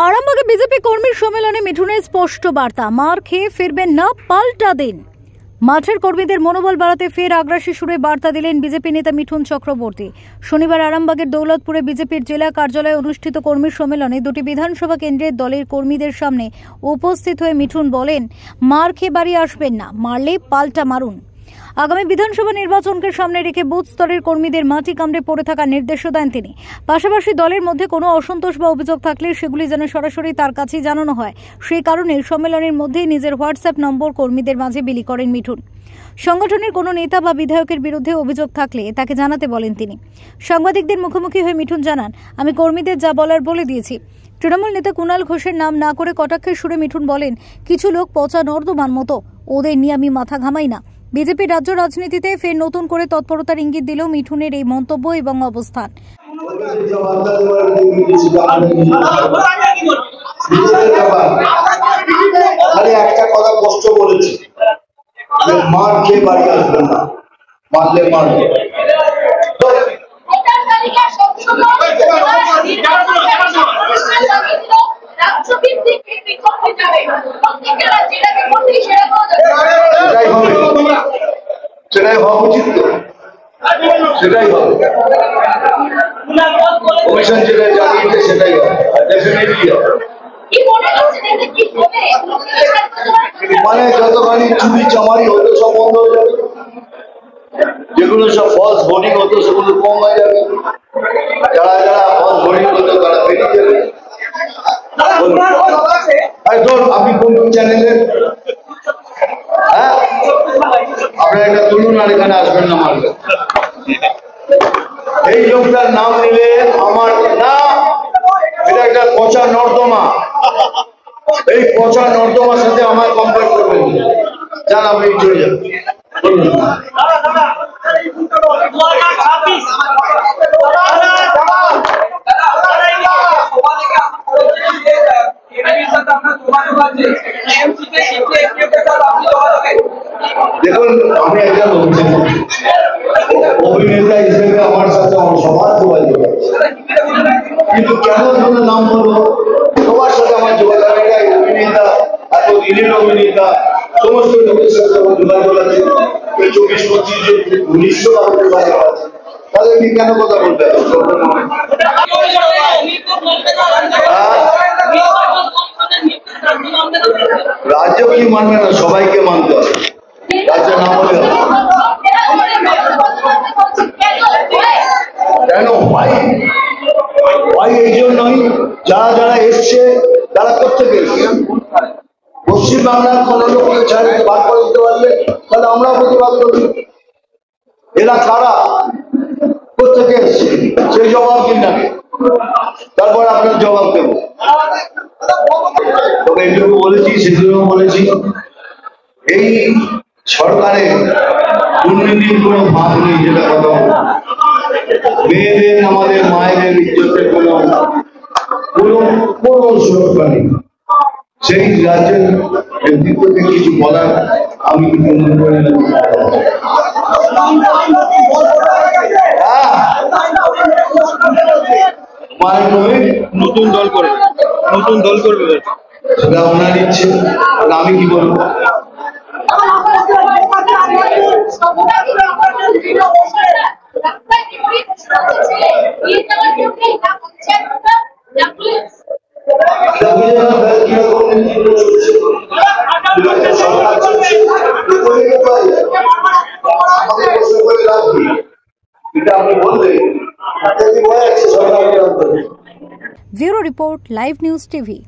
আরামবাগে বিজেপি কর্মী সম্মেলনে মিঠুনের স্পষ্ট বার্তা, মার খেয়ে ফিরবেন না, পাল্টা দিন। মাঠের কর্মীদের মনোবল বাড়াতে ফের আগ্রাসী সুরে বার্তা দিলেন বিজেপি নেতা মিঠুন চক্রবর্তী। শনিবার আরামবাগের দৌলতপুরে বিজেপির জেলা কার্যালয়ে অনুষ্ঠিত কর্মী সম্মেলনে দুটি বিধানসভা কেন্দ্রের দলের কর্মীদের সামনে উপস্থিত হয়ে মিঠুন বলেন, মার খেয়ে বাড়ি আসবেন না, মারলে পাল্টা মারুন। আগামী বিধানসভা নির্বাচনকে সামনে রেখে বুথ স্তরের কর্মীদের মাটি কামড়ে পড়ে থাকার নির্দেশও দেন তিনি। পাশাপাশি দলের মধ্যে কোনো অসন্তোষ বা অভিযোগ থাকলে সেগুলি যেন সরাসরি তার কাছেই জানানো হয়, সেই কারণে সম্মেলনের মধ্যেই নিজের হোয়াটসঅ্যাপ নম্বর কর্মীদের মাঝে বিলি করেন মিঠুন। সংগঠনের কোনো নেতা বা বিধায়কের বিরুদ্ধে অভিযোগ থাকলে তাকে জানাতে বলেন তিনি। সাংবাদিকদের মুখোমুখি হয়ে মিঠুন জানান, আমি কর্মীদের যা বলার বলে দিয়েছি। তৃণমূল নেতা কুণাল ঘোষের নাম না করে কটাক্ষের সুরে মিঠুন বলেন, কিছু লোক পচা নর্দমার মতো, ওদের নিয়ে আমি মাথা ঘামাই না। বিজেপি রাজ্য রাজনীতিতে ফের নতুন করে তৎপরতার ইঙ্গিত দিল মিঠুনের এই মন্তব্য এবং অবস্থান। একটা কথা কষ্ট বলেছি, মার খেয়ে বাড়ি আসবেন না, মারলে মারবে। সেটাই হওয়া উচিত, তো সেটাই হবে। কমিশন যেটা জানিয়েছে সেটাই হবে, ডেফিনেটলি হবে। মানে যতখানি চুরি চামারি হতো সব বন্ধ হয়ে যাবে, যেগুলো সব ফলস ভোটিং হতো সেগুলো কম হয়ে যাবে, যারা যারা ফলস ভোটিং হতো তারা বেরিয়ে যাবে। আপনি কোন চ্যানেলের? হ্যাঁ, আপনারা একটা তুলুন আর এখানে আসবেন না মারবেন। এই লোকটার নাম নিলে আমার না, এটা একটা পচা নর্দমা। এই পচা নর্দমার সাথে আমার কম্পেয়ার করবেন, যান আপনি চলে যান। দেখুন, আমি একজন অভিনেতা হিসেবে আমার সাথে আমার সবার যোগাযোগ আছে, কিন্তু কেন ধরনের নাম বলবো, সবার সাথে আমার যোগাযোগ, অভিনেতা, এত দিনের অভিনেতা, সমস্ত লোকের সাথে আমার যোগাযোগ আছে, 24-25-1900 যোগাযোগ আছে, তাদেরকে কেন কথা বলতে হবে? রাজ্য কি মানবে না, সবাইকে মানতে হবে, রাজ্য না হলে কেন ভাই এই জন্যই যারা যারা এসছে তারা প্রত্যেকে পশ্চিম বাংলার কোন লোককে চাইতে বার করে দিতে পারলে তাহলে আমরাও প্রতিবাদ করি। এরা কারা, প্রত্যেকে এসছে, সেই জবাব দিন না, তারপর আপনার জবাব দেব। তবে এটুকু বলেছি, সেগুলো বলেছি, এই সরকারের দুর্নীতির কোনো ভাগ নেই, যেটা কথা মেয়েদের, আমাদের মায়েদের ইজ্জতের কোনো সুরক্ষা নেই। সেই রাজ্যের নেতৃত্বকে কিছু বলার আমি মনে করি না। নতুন দল করবে সেটা ওনার ইচ্ছে, আমি কি বলবো? Bureau report, live news TV.